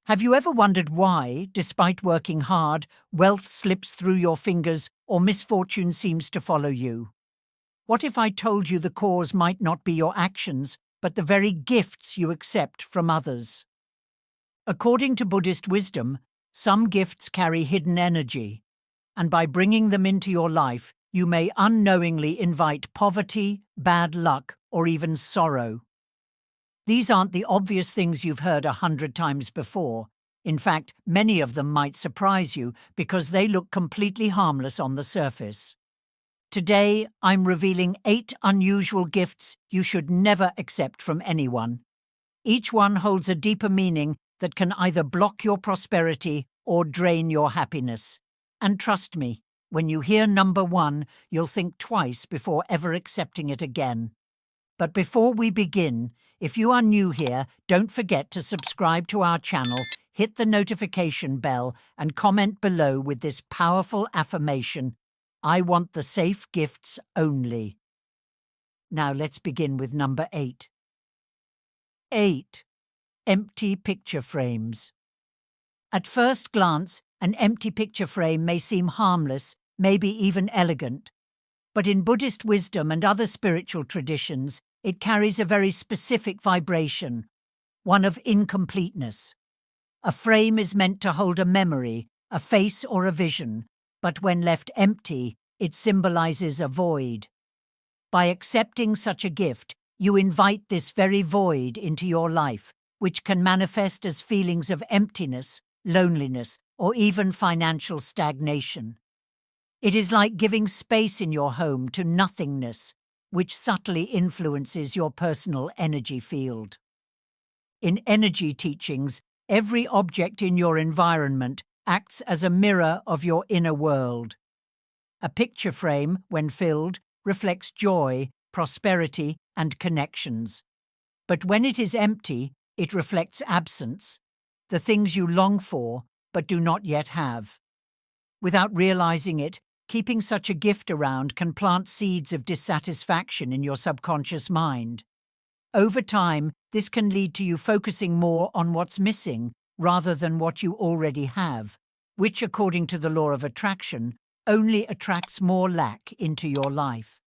Have you ever wondered why, despite working hard, wealth slips through your fingers or misfortune seems to follow you? What if I told you the cause might not be your actions, but the very gifts you accept from others? According to Buddhist wisdom, some gifts carry hidden energy, and by bringing them into your life, you may unknowingly invite poverty, bad luck, or even sorrow. These aren't the obvious things you've heard 100 times before. In fact, many of them might surprise you because they look completely harmless on the surface. Today, I'm revealing 8 unusual gifts you should never accept from anyone. Each one holds a deeper meaning that can either block your prosperity or drain your happiness. And trust me, when you hear number 1, you'll think twice before ever accepting it again. But before we begin, if you are new here, don't forget to subscribe to our channel, hit the notification bell, and comment below with this powerful affirmation: I want the safe gifts only. Now let's begin with number 8. 8. Empty picture frames. At first glance, an empty picture frame may seem harmless, maybe even elegant. But in Buddhist wisdom and other spiritual traditions, it carries a very specific vibration, one of incompleteness. A frame is meant to hold a memory, a face or a vision, but when left empty, it symbolizes a void. By accepting such a gift, you invite this very void into your life, which can manifest as feelings of emptiness, loneliness, or even financial stagnation. It is like giving space in your home to nothingness, which subtly influences your personal energy field. In energy teachings, every object in your environment acts as a mirror of your inner world. A picture frame, when filled, reflects joy, prosperity, and connections. But when it is empty, it reflects absence, the things you long for but do not yet have. Without realizing it, keeping such a gift around can plant seeds of dissatisfaction in your subconscious mind. Over time, this can lead to you focusing more on what's missing rather than what you already have, which, according to the law of attraction, only attracts more lack into your life.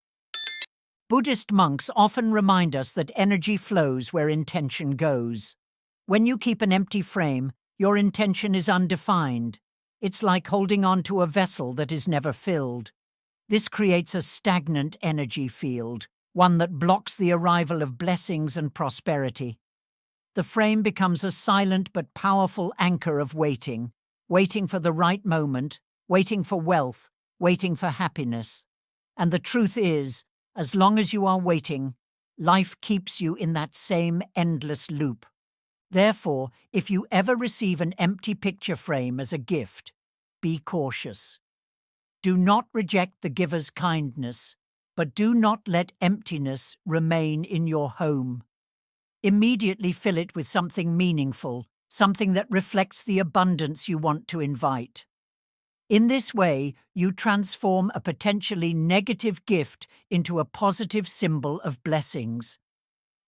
Buddhist monks often remind us that energy flows where intention goes. When you keep an empty frame, your intention is undefined. It's like holding on to a vessel that is never filled. This creates a stagnant energy field, one that blocks the arrival of blessings and prosperity. The frame becomes a silent but powerful anchor of waiting, waiting for the right moment, waiting for wealth, waiting for happiness. And the truth is, as long as you are waiting, life keeps you in that same endless loop. Therefore, if you ever receive an empty picture frame as a gift, be cautious. Do not reject the giver's kindness, but do not let emptiness remain in your home. Immediately fill it with something meaningful, something that reflects the abundance you want to invite. In this way, you transform a potentially negative gift into a positive symbol of blessings.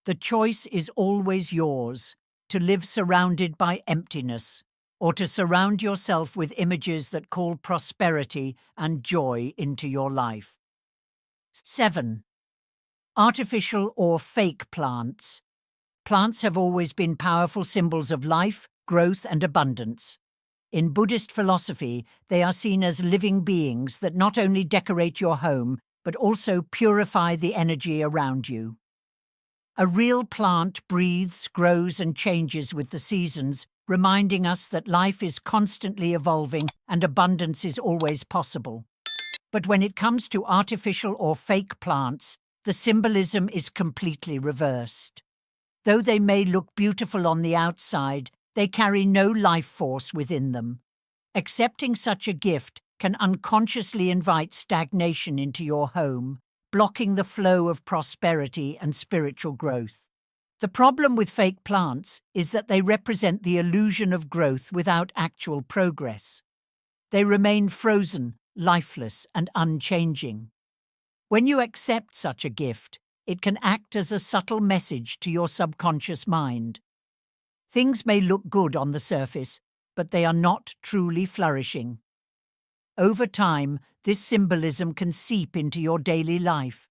The choice is always yours: to live surrounded by emptiness, or to surround yourself with images that call prosperity and joy into your life. 7. Artificial or fake plants. Plants have always been powerful symbols of life, growth, and abundance. In Buddhist philosophy, they are seen as living beings that not only decorate your home, but also purify the energy around you. A real plant breathes, grows, and changes with the seasons, reminding us that life is constantly evolving and abundance is always possible. But when it comes to artificial or fake plants, the symbolism is completely reversed. Though they may look beautiful on the outside, they carry no life force within them. Accepting such a gift can unconsciously invite stagnation into your home, blocking the flow of prosperity and spiritual growth. The problem with fake plants is that they represent the illusion of growth without actual progress. They remain frozen, lifeless, and unchanging. When you accept such a gift, it can act as a subtle message to your subconscious mind. Things may look good on the surface, but they are not truly flourishing. Over time, this symbolism can seep into your daily life.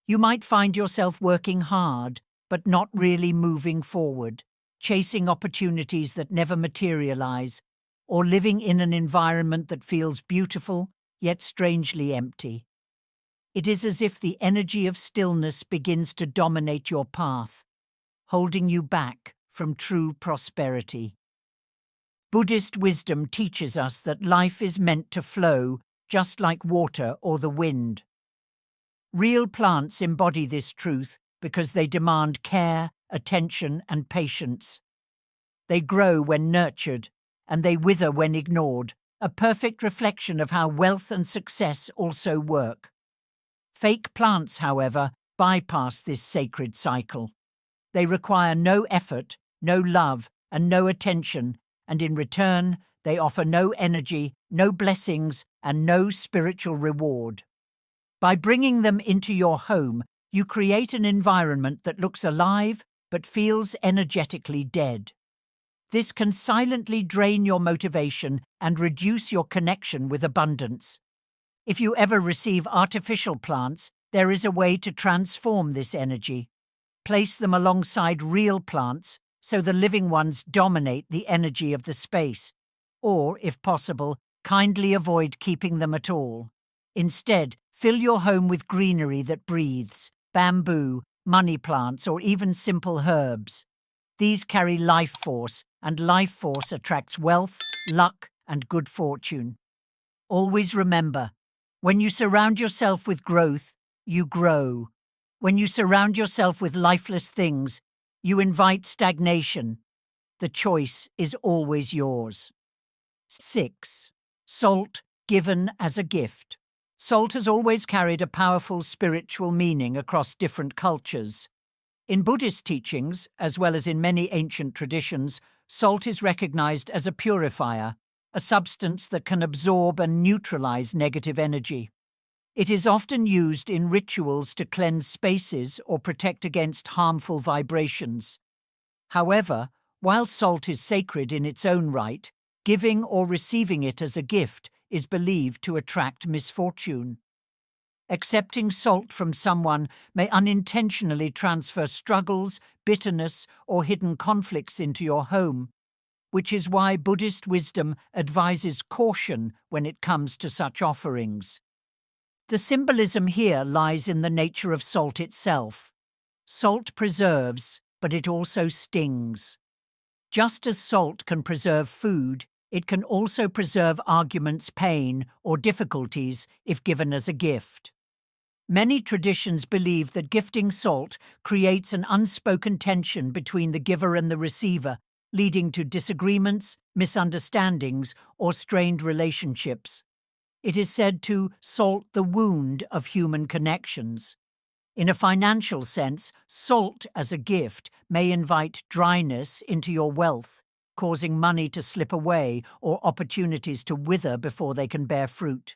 You might find yourself working hard, but not really moving forward, chasing opportunities that never materialize, or living in an environment that feels beautiful, yet strangely empty. It is as if the energy of stillness begins to dominate your path, holding you back from true prosperity. Buddhist wisdom teaches us that life is meant to flow just like water or the wind. Real plants embody this truth because they demand care, attention, and patience. They grow when nurtured, and they wither when ignored, a perfect reflection of how wealth and success also work. Fake plants, however, bypass this sacred cycle. They require no effort, no love, and no attention, and in return, they offer no energy, no blessings, and no spiritual reward. By bringing them into your home, you create an environment that looks alive but feels energetically dead. This can silently drain your motivation and reduce your connection with abundance. If you ever receive artificial plants, there is a way to transform this energy. Place them alongside real plants so the living ones dominate the energy of the space, or, if possible, kindly avoid keeping them at all. Instead, fill your home with greenery that breathes, bamboo, money plants, or even simple herbs. These carry life force, and life force attracts wealth, luck, and good fortune. Always remember, when you surround yourself with growth, you grow. When you surround yourself with lifeless things, you invite stagnation. The choice is always yours. 6. Salt given as a gift. Salt has always carried a powerful spiritual meaning across different cultures. In Buddhist teachings, as well as in many ancient traditions, salt is recognized as a purifier, a substance that can absorb and neutralize negative energy. It is often used in rituals to cleanse spaces or protect against harmful vibrations. However, while salt is sacred in its own right, giving or receiving it as a gift is believed to attract misfortune. Accepting salt from someone may unintentionally transfer struggles, bitterness, or hidden conflicts into your home, which is why Buddhist wisdom advises caution when it comes to such offerings. The symbolism here lies in the nature of salt itself. Salt preserves, but it also stings. Just as salt can preserve food, it can also preserve arguments, pain, or difficulties if given as a gift. Many traditions believe that gifting salt creates an unspoken tension between the giver and the receiver, leading to disagreements, misunderstandings, or strained relationships. It is said to salt the wound of human connections. In a financial sense, salt as a gift may invite dryness into your wealth, causing money to slip away or opportunities to wither before they can bear fruit.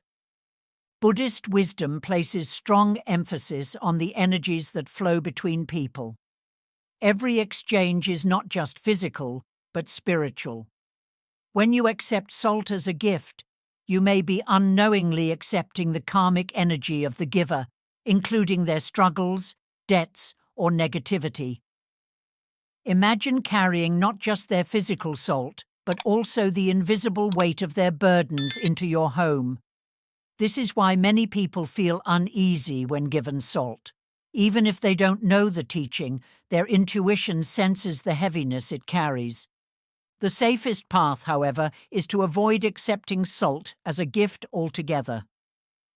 Buddhist wisdom places strong emphasis on the energies that flow between people. Every exchange is not just physical, but spiritual. When you accept salt as a gift, you may be unknowingly accepting the karmic energy of the giver, including their struggles, debts, or negativity. Imagine carrying not just their physical salt, but also the invisible weight of their burdens into your home. This is why many people feel uneasy when given salt. Even if they don't know the teaching, their intuition senses the heaviness it carries. The safest path, however, is to avoid accepting salt as a gift altogether.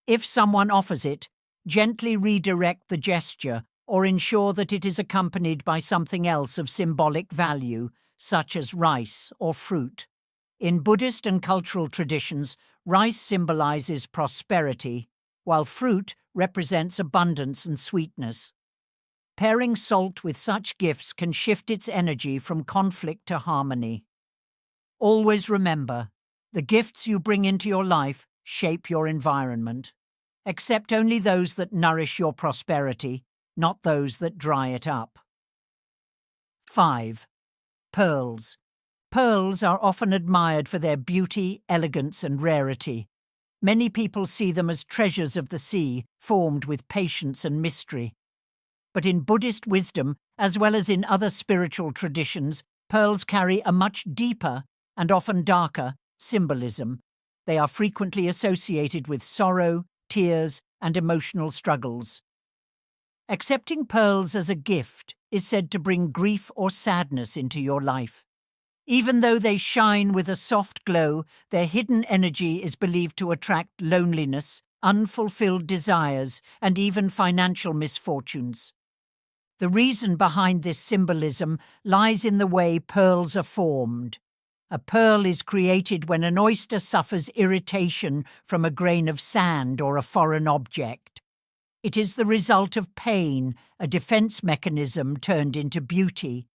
If someone offers it, gently redirect the gesture or ensure that it is accompanied by something else of symbolic value, such as rice or fruit. In Buddhist and cultural traditions, rice symbolizes prosperity, while fruit represents abundance and sweetness. Pairing salt with such gifts can shift its energy from conflict to harmony. Always remember, the gifts you bring into your life shape your environment. Accept only those that nourish your prosperity, not those that dry it up. 5. Pearls. Pearls are often admired for their beauty, elegance, and rarity. Many people see them as treasures of the sea, formed with patience and mystery. But in Buddhist wisdom, as well as in other spiritual traditions, pearls carry a much deeper, and often darker, symbolism. They are frequently associated with sorrow, tears, and emotional struggles. Accepting pearls as a gift is said to bring grief or sadness into your life. Even though they shine with a soft glow, their hidden energy is believed to attract loneliness, unfulfilled desires, and even financial misfortunes. The reason behind this symbolism lies in the way pearls are formed. A pearl is created when an oyster suffers irritation from a grain of sand or a foreign object. It is the result of pain, a defense mechanism turned into beauty.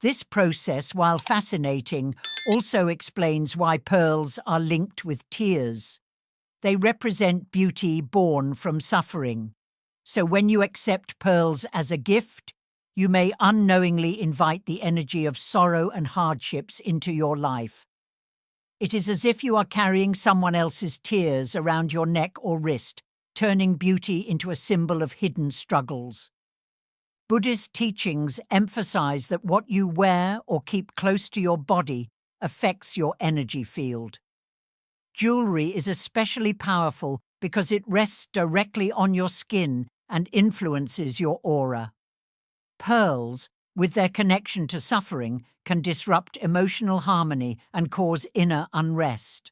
This process, while fascinating, also explains why pearls are linked with tears. They represent beauty born from suffering. So when you accept pearls as a gift, you may unknowingly invite the energy of sorrow and hardships into your life. It is as if you are carrying someone else's tears around your neck or wrist, turning beauty into a symbol of hidden struggles. Buddhist teachings emphasize that what you wear or keep close to your body affects your energy field. Jewelry is especially powerful because it rests directly on your skin and influences your aura. Pearls, with their connection to suffering, can disrupt emotional harmony and cause inner unrest.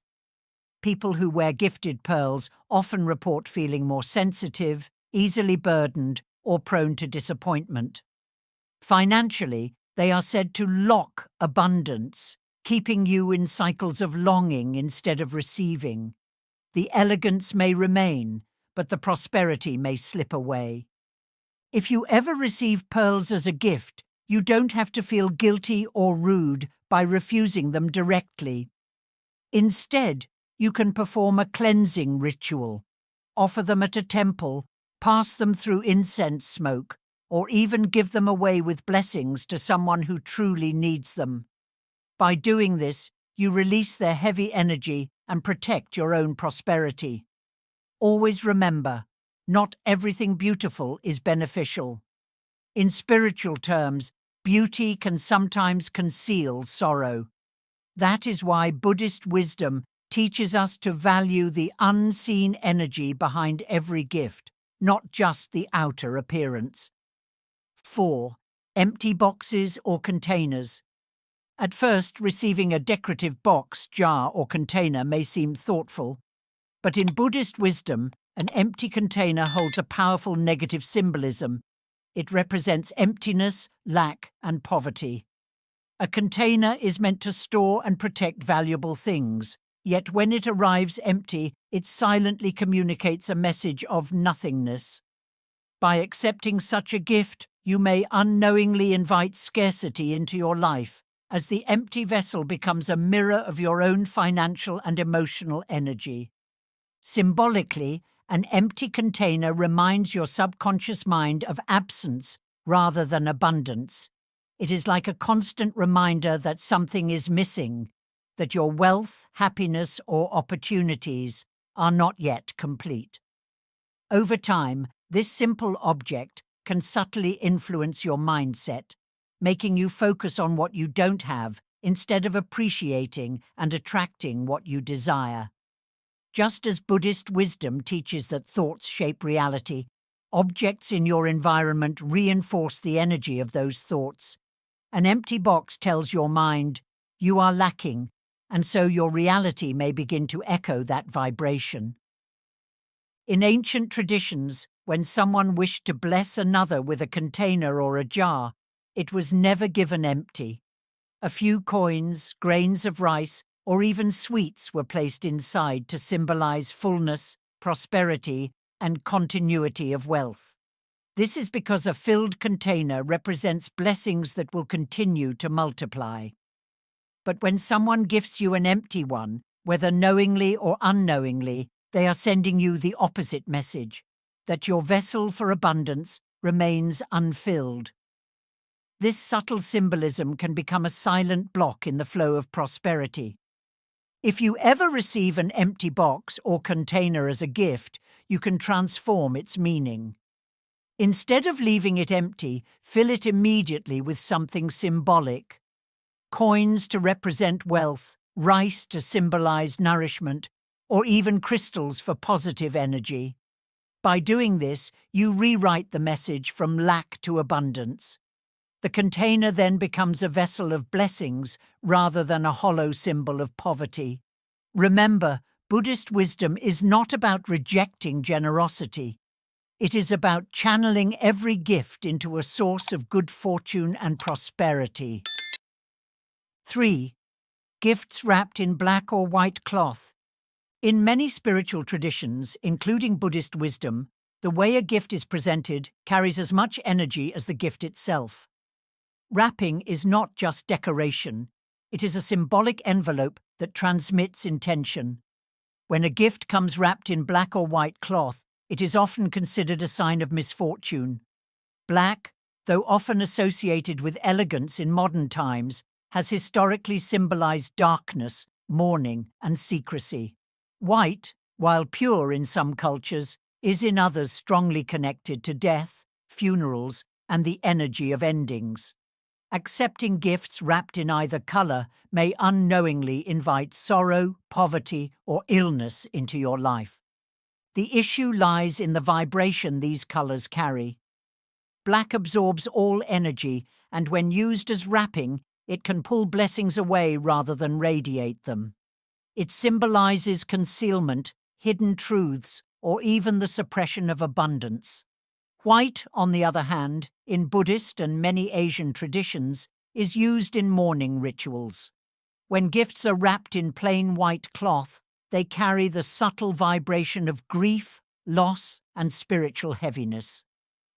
People who wear gifted pearls often report feeling more sensitive, easily burdened, or prone to disappointment. Financially, they are said to lock abundance, keeping you in cycles of longing instead of receiving. The elegance may remain, but the prosperity may slip away. If you ever receive pearls as a gift, you don't have to feel guilty or rude by refusing them directly. Instead, you can perform a cleansing ritual, offer them at a temple, pass them through incense smoke, or even give them away with blessings to someone who truly needs them. By doing this, you release their heavy energy and protect your own prosperity. Always remember, not everything beautiful is beneficial. In spiritual terms, beauty can sometimes conceal sorrow. That is why Buddhist wisdom teaches us to value the unseen energy behind every gift, not just the outer appearance. 4. Empty boxes or containers. At first, receiving a decorative box, jar, or container may seem thoughtful, but in Buddhist wisdom, an empty container holds a powerful negative symbolism. It represents emptiness, lack, and poverty. A container is meant to store and protect valuable things, yet when it arrives empty, it silently communicates a message of nothingness. By accepting such a gift, you may unknowingly invite scarcity into your life, as the empty vessel becomes a mirror of your own financial and emotional energy. Symbolically, an empty container reminds your subconscious mind of absence rather than abundance. It is like a constant reminder that something is missing, that your wealth, happiness, or opportunities are not yet complete. Over time, this simple object can subtly influence your mindset, making you focus on what you don't have instead of appreciating and attracting what you desire. Just as Buddhist wisdom teaches that thoughts shape reality, objects in your environment reinforce the energy of those thoughts. An empty box tells your mind, you are lacking, and so your reality may begin to echo that vibration. In ancient traditions, when someone wished to bless another with a container or a jar, it was never given empty. A few coins, grains of rice, or even sweets were placed inside to symbolize fullness, prosperity, and continuity of wealth. This is because a filled container represents blessings that will continue to multiply. But when someone gifts you an empty one, whether knowingly or unknowingly, they are sending you the opposite message, that your vessel for abundance remains unfilled. This subtle symbolism can become a silent block in the flow of prosperity. If you ever receive an empty box or container as a gift, you can transform its meaning. Instead of leaving it empty, fill it immediately with something symbolic. Coins to represent wealth, rice to symbolize nourishment, or even crystals for positive energy. By doing this, you rewrite the message from lack to abundance. The container then becomes a vessel of blessings rather than a hollow symbol of poverty. Remember, Buddhist wisdom is not about rejecting generosity. It is about channeling every gift into a source of good fortune and prosperity. 3. Gifts wrapped in black or white cloth. In many spiritual traditions, including Buddhist wisdom, the way a gift is presented carries as much energy as the gift itself. Wrapping is not just decoration, it is a symbolic envelope that transmits intention. When a gift comes wrapped in black or white cloth, it is often considered a sign of misfortune. Black, though often associated with elegance in modern times, has historically symbolized darkness, mourning, and secrecy. White, while pure in some cultures, is in others strongly connected to death, funerals, and the energy of endings. Accepting gifts wrapped in either color may unknowingly invite sorrow, poverty, or illness into your life. The issue lies in the vibration these colors carry. Black absorbs all energy, and when used as wrapping, it can pull blessings away rather than radiate them. It symbolizes concealment, hidden truths, or even the suppression of abundance. White, on the other hand, in Buddhist and many Asian traditions, is used in mourning rituals. When gifts are wrapped in plain white cloth, they carry the subtle vibration of grief, loss, and spiritual heaviness.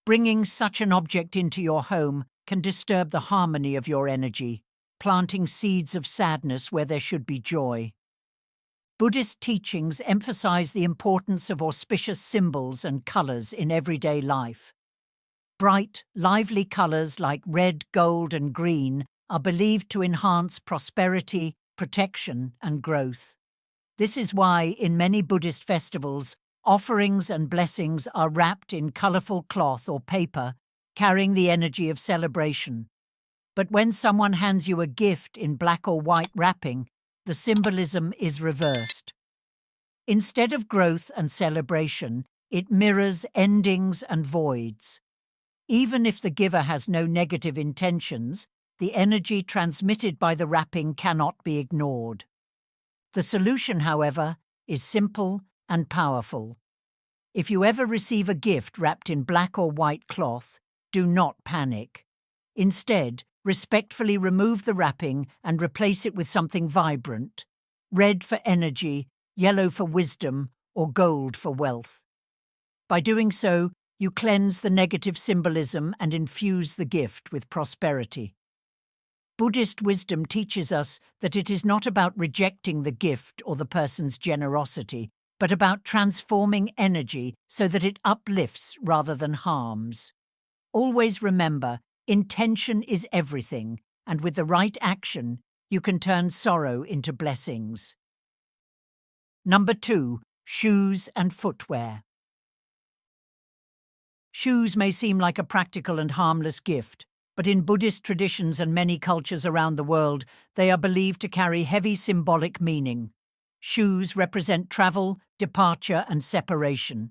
Bringing such an object into your home can disturb the harmony of your energy, planting seeds of sadness where there should be joy. Buddhist teachings emphasize the importance of auspicious symbols and colors in everyday life. Bright, lively colors like red, gold, and green are believed to enhance prosperity, protection, and growth. This is why, in many Buddhist festivals, offerings and blessings are wrapped in colorful cloth or paper, carrying the energy of celebration. But when someone hands you a gift in black or white wrapping, the symbolism is reversed. Instead of growth and celebration, it mirrors endings and voids. Even if the giver has no negative intentions, the energy transmitted by the wrapping cannot be ignored. The solution, however, is simple and powerful. If you ever receive a gift wrapped in black or white cloth, do not panic. Instead, respectfully remove the wrapping and replace it with something vibrant. Red for energy, yellow for wisdom, or gold for wealth. By doing so, you cleanse the negative symbolism and infuse the gift with prosperity. Buddhist wisdom teaches us that it is not about rejecting the gift or the person's generosity, but about transforming energy so that it uplifts rather than harms. Always remember, intention is everything, and with the right action, you can turn sorrow into blessings. Number 2. Shoes and footwear. Shoes may seem like a practical and harmless gift, but in Buddhist traditions and many cultures around the world, they are believed to carry heavy symbolic meaning. Shoes represent travel, departure, and separation.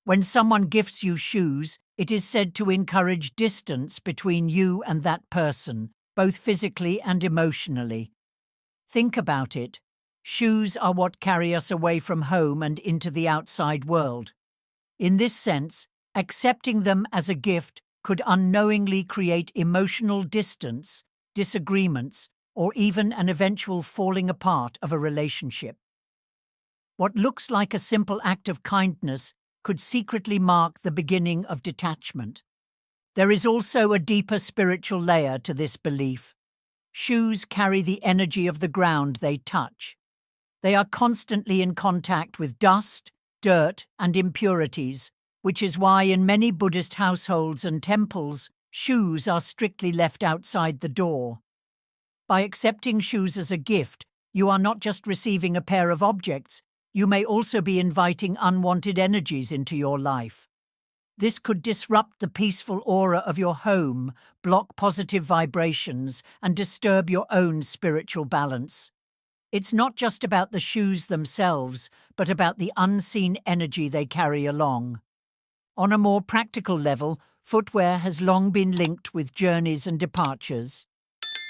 When someone gifts you shoes, it is said to encourage distance between you and that person, both physically and emotionally. Think about it. Shoes are what carry us away from home and into the outside world. In this sense, accepting them as a gift could unknowingly create emotional distance, disagreements, or even an eventual falling apart of a relationship. What looks like a simple act of kindness could secretly mark the beginning of detachment. There is also a deeper spiritual layer to this belief. Shoes carry the energy of the ground they touch. They are constantly in contact with dust, dirt, and impurities, which is why in many Buddhist households and temples, shoes are strictly left outside the door. By accepting shoes as a gift, you are not just receiving a pair of objects, you may also be inviting unwanted energies into your life. This could disrupt the peaceful aura of your home, block positive vibrations, and disturb your own spiritual balance. It's not just about the shoes themselves, but about the unseen energy they carry along. On a more practical level, footwear has long been linked with journeys and departures.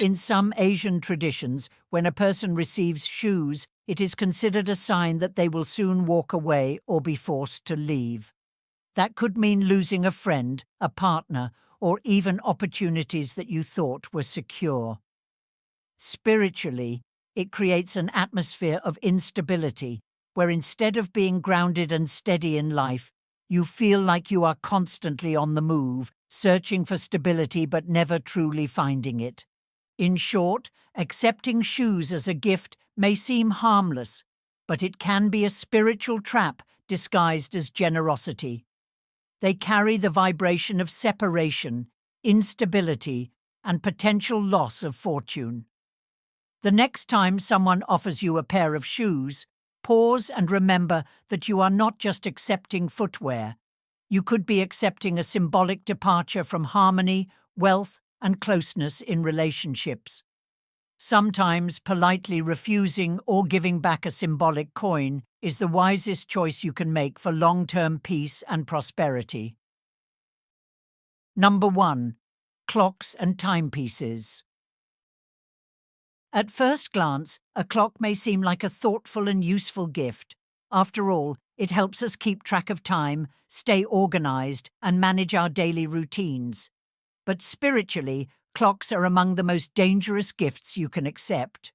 In some Asian traditions, when a person receives shoes, it is considered a sign that they will soon walk away or be forced to leave. That could mean losing a friend, a partner, or even opportunities that you thought were secure. Spiritually, it creates an atmosphere of instability, where instead of being grounded and steady in life, you feel like you are constantly on the move, searching for stability but never truly finding it. In short, accepting shoes as a gift may seem harmless, but it can be a spiritual trap disguised as generosity. They carry the vibration of separation, instability, and potential loss of fortune. The next time someone offers you a pair of shoes, pause and remember that you are not just accepting footwear. You could be accepting a symbolic departure from harmony, wealth, and closeness in relationships. Sometimes politely refusing or giving back a symbolic coin is the wisest choice you can make for long-term peace and prosperity. Number 1. Clocks and timepieces. At first glance, a clock may seem like a thoughtful and useful gift. After all, it helps us keep track of time, stay organized, and manage our daily routines. But spiritually, clocks are among the most dangerous gifts you can accept.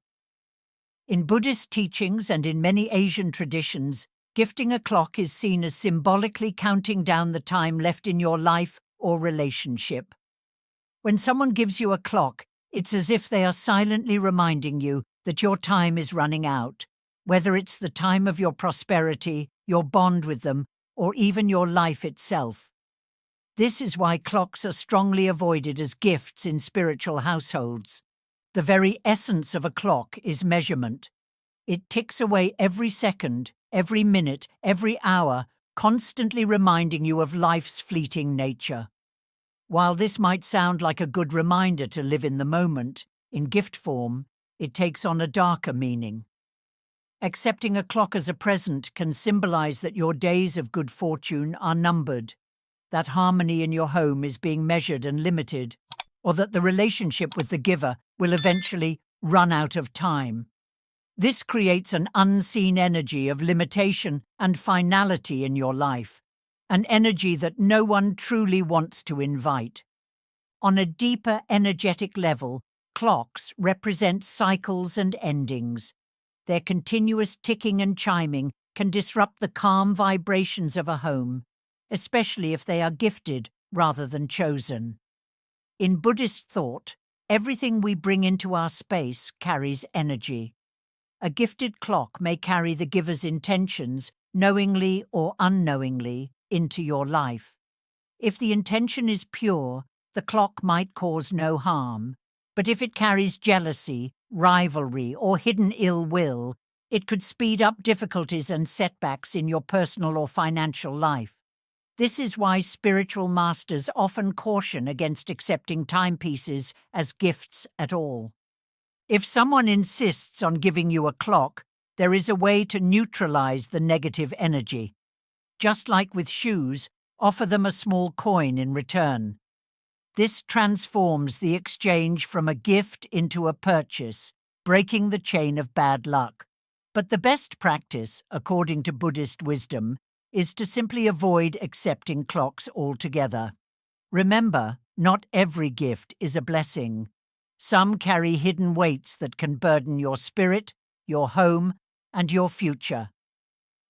In Buddhist teachings and in many Asian traditions, gifting a clock is seen as symbolically counting down the time left in your life or relationship. When someone gives you a clock, it's as if they are silently reminding you that your time is running out, whether it's the time of your prosperity, your bond with them, or even your life itself. This is why clocks are strongly avoided as gifts in spiritual households. The very essence of a clock is measurement. It ticks away every second, every minute, every hour, constantly reminding you of life's fleeting nature. While this might sound like a good reminder to live in the moment, in gift form, it takes on a darker meaning. Accepting a clock as a present can symbolize that your days of good fortune are numbered, that harmony in your home is being measured and limited, or that the relationship with the giver will eventually run out of time. This creates an unseen energy of limitation and finality in your life, an energy that no one truly wants to invite. On a deeper energetic level, clocks represent cycles and endings. Their continuous ticking and chiming can disrupt the calm vibrations of a home, especially if they are gifted rather than chosen. In Buddhist thought, everything we bring into our space carries energy. A gifted clock may carry the giver's intentions, knowingly or unknowingly, into your life. If the intention is pure, the clock might cause no harm, but if it carries jealousy, rivalry, or hidden ill will, it could speed up difficulties and setbacks in your personal or financial life. This is why spiritual masters often caution against accepting timepieces as gifts at all. If someone insists on giving you a clock, there is a way to neutralize the negative energy. Just like with shoes, offer them a small coin in return. This transforms the exchange from a gift into a purchase, breaking the chain of bad luck. But the best practice, according to Buddhist wisdom, is to simply avoid accepting clocks altogether. Remember, not every gift is a blessing. Some carry hidden weights that can burden your spirit, your home, and your future.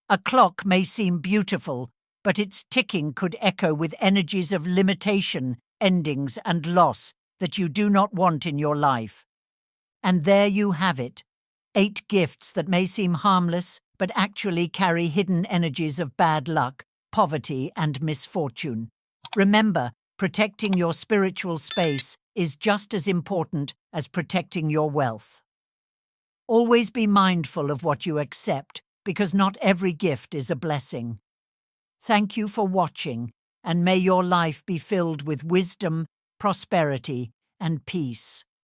A clock may seem beautiful, but its ticking could echo with energies of limitation, endings, and loss that you do not want in your life. And there you have it, 8 gifts that may seem harmless, but actually carry hidden energies of bad luck, poverty, and misfortune. Remember, Protecting your spiritual space is just as important as protecting your wealth. Always be mindful of what you accept, because not every gift is a blessing. Thank you for watching, and may your life be filled with wisdom, prosperity, and peace.